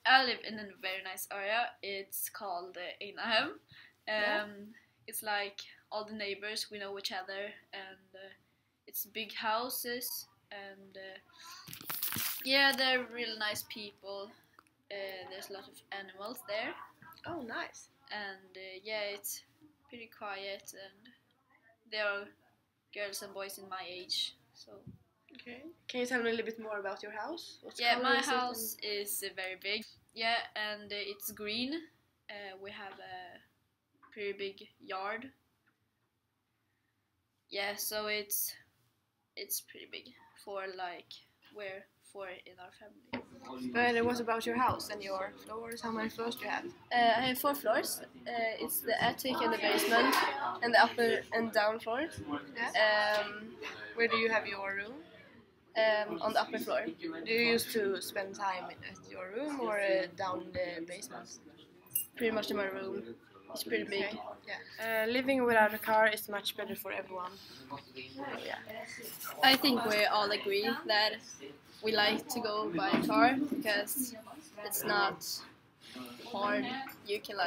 I live in a very nice area. It's called Einahem. It's like all the neighbors, we know each other, and it's big houses, and yeah, they're really nice people. There's a lot of animals there. Oh, nice. And yeah, it's pretty quiet, and there are girls and boys in my age. So Okay. Can you tell me a little bit more about your house? What yeah, color my is it house is very big. Yeah, and it's green. We have a pretty big yard. Yeah, so it's pretty big for like we're four in our family. But what about your house and your floors? How many floors do you have? I have 4 floors. It's the attic and the basement, and the upper and down floors. Yeah. Where do you have your room? On the upper floor. Do you used to spend time at your room or down in the basement? Pretty much in my room. It's pretty big. Okay. Yeah. Living without a car is much better for everyone. Yeah. I think we all agree that we like to go by a car because it's not hard. You can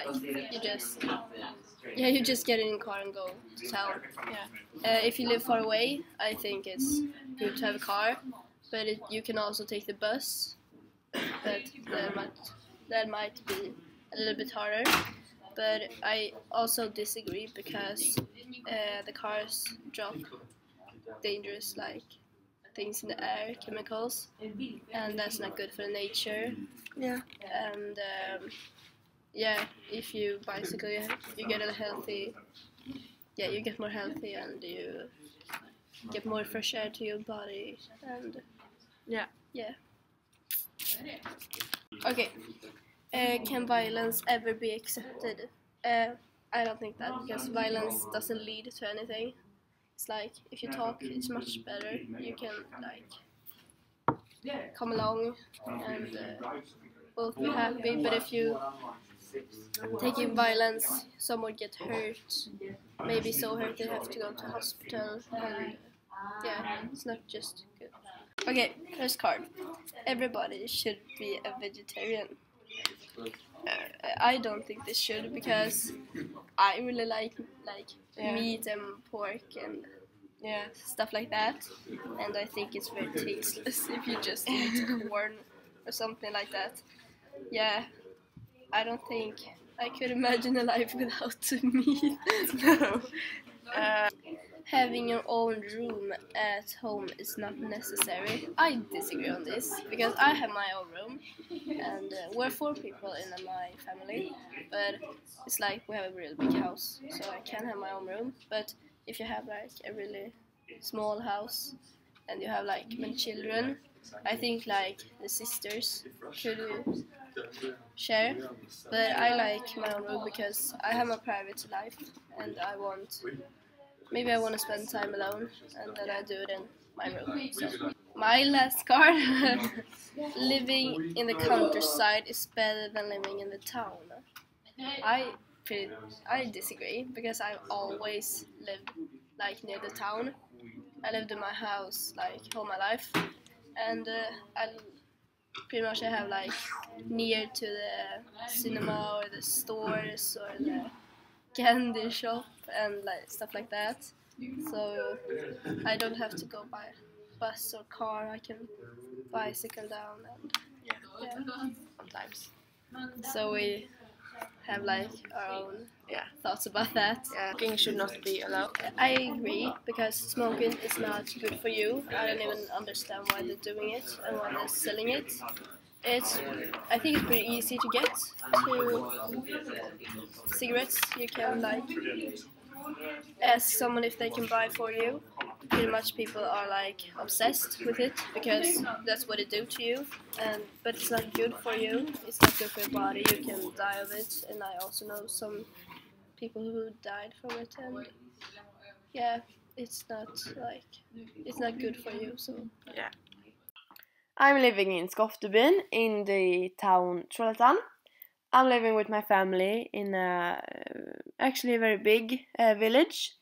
you just get in a car and go to town. Yeah. If you live far away, I think it's good to have a car, but you can also take the bus. That might be a little bit harder. But I also disagree because the cars drop dangerous things in the air, chemicals, and that's not good for the nature. Yeah. And yeah, if you bicycle, you get a healthy. Yeah, you get more healthy and you get more fresh air to your body. And yeah. Okay. Can violence ever be accepted? I don't think that, because violence doesn't lead to anything. It's like if you talk, it's much better. You can come along and both be happy. But if you take in violence, someone get hurt, maybe so hurt they have to go to hospital, and yeah, it's not just good. Okay, first card. Everybody should be a vegetarian. I don't think they should, because I really like meat and pork and stuff like that, and I think it's very tasteless if you just eat corn or something like that. Yeah, I don't think I could imagine a life without meat. No. Having your own room at home is not necessary. I disagree on this, because I have my own room, and we're 4 people in my family, but it's like we have a really big house, so I can have my own room. But if you have like a really small house and you have like many children, I think like the sisters could share. But I like my own room because I have my private life, and maybe I want to spend time alone, and then I do it in my room. So. My last card. Living in the countryside is better than living in the town. I disagree, because I always lived like near the town. I lived in my house like all my life, and I pretty much have like near to the cinema or the stores or the candy shop and like stuff like that, so I don't have to go by bus or car. I can bicycle down, and yeah, Sometimes. so we have like our own thoughts about that. Smoking should not be allowed. I agree, because smoking is not good for you. I don't even understand why they're doing it and why they're selling it. I think it's pretty easy to get to cigarettes. You can like ask someone if they can buy for you. Pretty much people are like obsessed with it, because that's what it do to you. But it's not good for you. It's not good for your body. You can die of it. And I also know some people who died from it. And yeah, it's not good for you. So yeah. I'm living in Skoftebyn in the town Trollhättan. I'm living with my family in actually a very big village.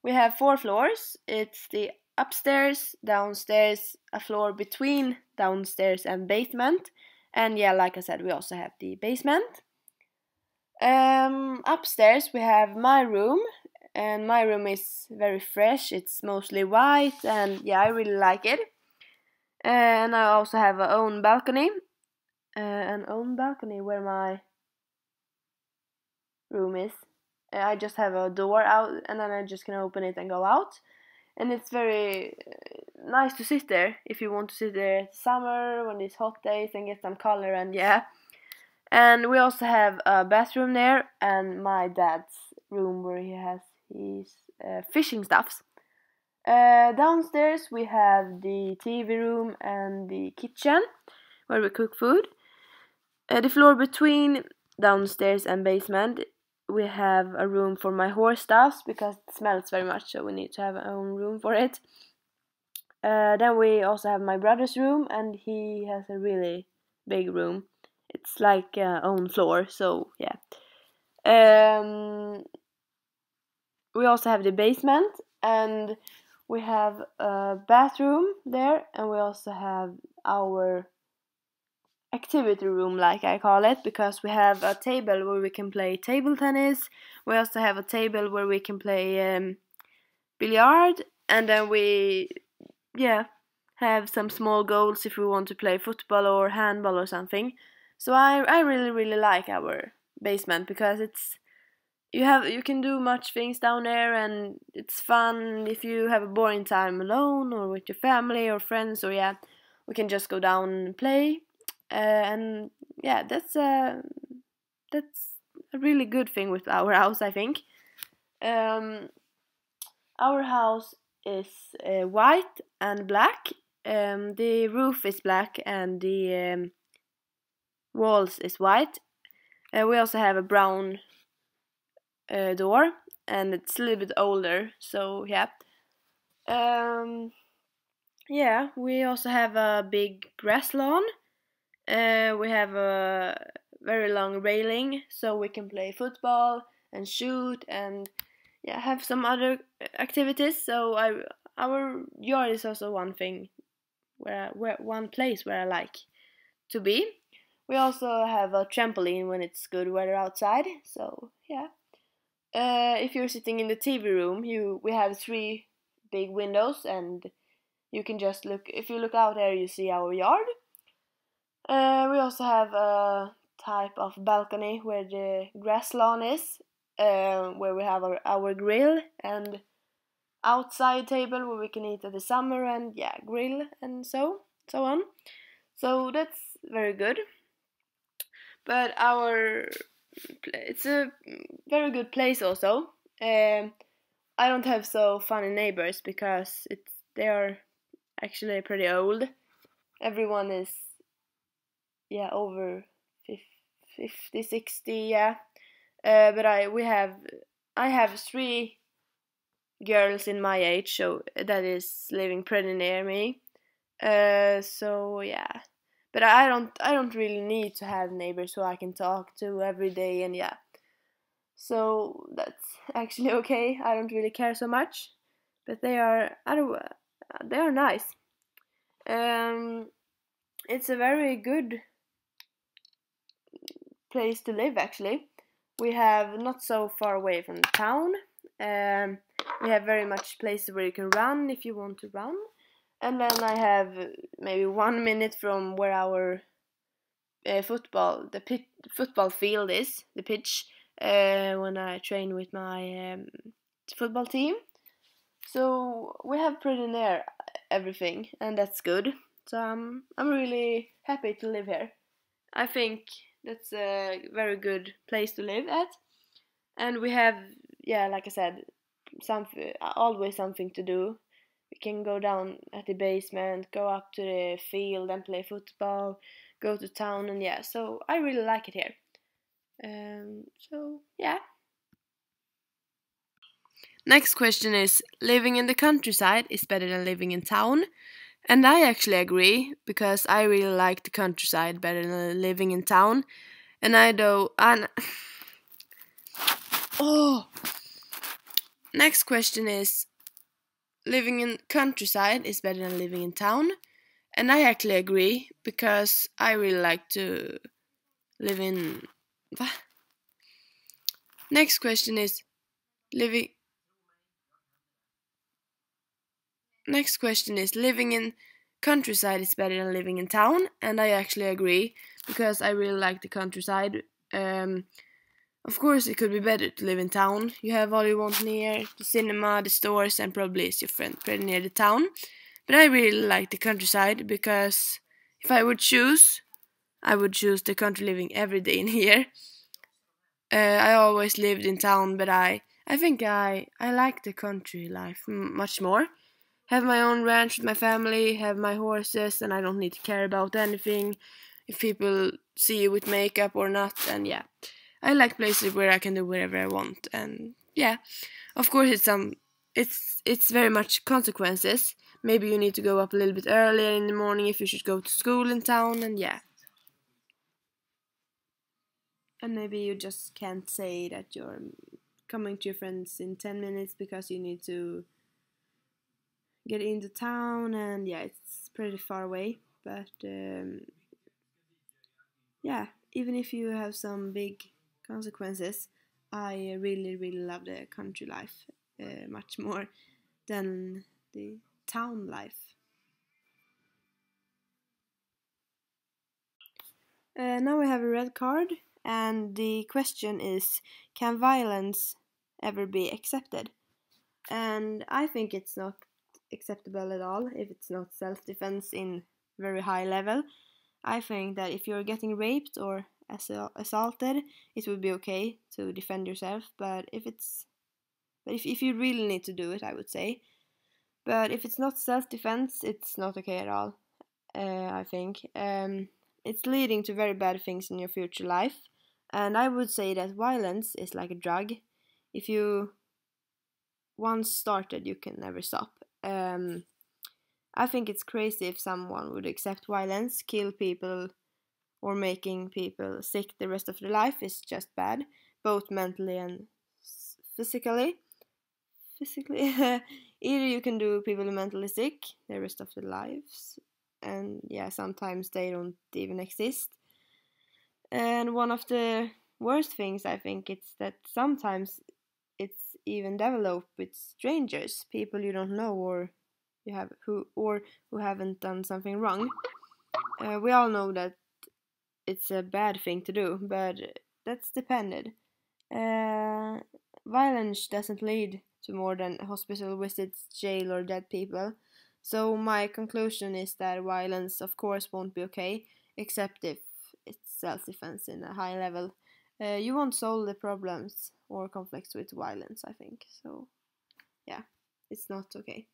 We have 4 floors. It's the upstairs, downstairs, a floor between downstairs and basement, And yeah, like I said, we also have the basement. Upstairs we have my room, and my room is very fresh. It's mostly white, and yeah, I really like it. And I also have an own balcony, where my room is. I just have a door out, and then I just can open it and go out. And it's very nice to sit there if you want to sit there at summer when it's hot days and get some color, and yeah. And we also have a bathroom there, and my dad's room where he has his fishing stuffs. Downstairs we have the TV room and the kitchen where we cook food. The floor between downstairs and basement, we have a room for my horse stuffs because it smells very much, so we need to have our own room for it. Then we also have my brother's room, and he has a really big room. It's like own floor, so yeah. We also have the basement, and we have a bathroom there, and we also have our activity room, like I call it, because we have a table where we can play table tennis. We also have a table where we can play billiard, and then we have some small goals if we want to play football or handball or something. So I really like our basement because you can do much things down there, and it's fun if you have a boring time alone or with your family or friends, or yeah, we can just go down and play. And yeah, that's a really good thing with our house, I think. Our house is white and black. The roof is black and the walls is white. We also have a brown door, and it's a little bit older, so yeah. Yeah, we also have a big grass lawn. We have a very long railing, so we can play football and shoot and yeah, have some other activities. So our yard is also one thing where one place where I like to be. We also have a trampoline when it's good weather outside. So yeah. If you're sitting in the TV room, we have 3 big windows, and you can just look. If you look out there, you see our yard. We also have a type of balcony where the grass lawn is, where we have our grill, and outside table where we can eat in the summer, and yeah, grill and so on. So that's very good. But it's a very good place also. I don't have so funny neighbors because they are actually pretty old. Everyone is over 50, 60, yeah. But I have 3 girls in my age, so that is living pretty near me. So yeah. But I don't really need to have neighbors who I can talk to every day, and yeah. So that's actually okay. I don't really care so much, but they are nice. It's a very good place to live actually. We have not so far away from the town. We have very much places where you can run if you want to run. And then I have maybe 1 minute from where our football field is, the pitch, when I train with my football team. So we have pretty near everything, and that's good. So I'm really happy to live here. I think that's a very good place to live at, and we have, like I said, always something to do. We can go down at the basement, go up to the field and play football, go to town, and yeah, so I really like it here. So yeah. Next question is, living in the countryside is better than living in town. And I actually agree, because I really like the countryside better than living in town. And next question is, living in countryside is better than living in town. And I actually agree because I really like to live in. Next question is living. Next question is living in countryside is better than living in town, and I actually agree because I really like the countryside. Of course, it could be better to live in town. You have all you want near the cinema, the stores, and probably is your friend pretty near the town. But I really like the countryside because if I would choose, I would choose the country living every day in here. I always lived in town, but I think I like the country life much more. Have my own ranch with my family, have my horses, and I don't need to care about anything. If people see you with makeup or not, and yeah. I like places where I can do whatever I want, and yeah, of course it's very much consequences. Maybe you need to go up a little bit earlier in the morning if you should go to school in town, and yeah. And maybe you just can't say that you're coming to your friends in 10 minutes because you need to get into town, and yeah, it's pretty far away. But yeah, even if you have some big consequences, I really, really love the country life much more than the town life. Now we have a red card, and the question is, can violence ever be accepted? And I think it's not acceptable at all if it's not self-defense in very high level. I think that if you're getting raped or assaulted, it would be okay to defend yourself. But if you really need to do it, I would say. But if it's not self-defense, it's not okay at all. I think it's leading to very bad things in your future life. And I would say that violence is like a drug. If you once started, you can never stop. I think it's crazy if someone would accept violence, kill people, or making people sick the rest of their life is just bad, both mentally and physically. Physically, either you can do people mentally sick the rest of their lives, and yeah, sometimes they don't even exist. And one of the worst things I think it's that sometimes it's even developed with strangers, people you don't know or who haven't done something wrong. We all know that it's a bad thing to do, but that's depended. Uh, Violence doesn't lead to more than hospital visits, jail, or dead people. So my conclusion is that violence, of course, won't be okay, except if it's self-defense in a high level. You won't solve the problems or conflicts with violence, I think. So yeah, it's not okay.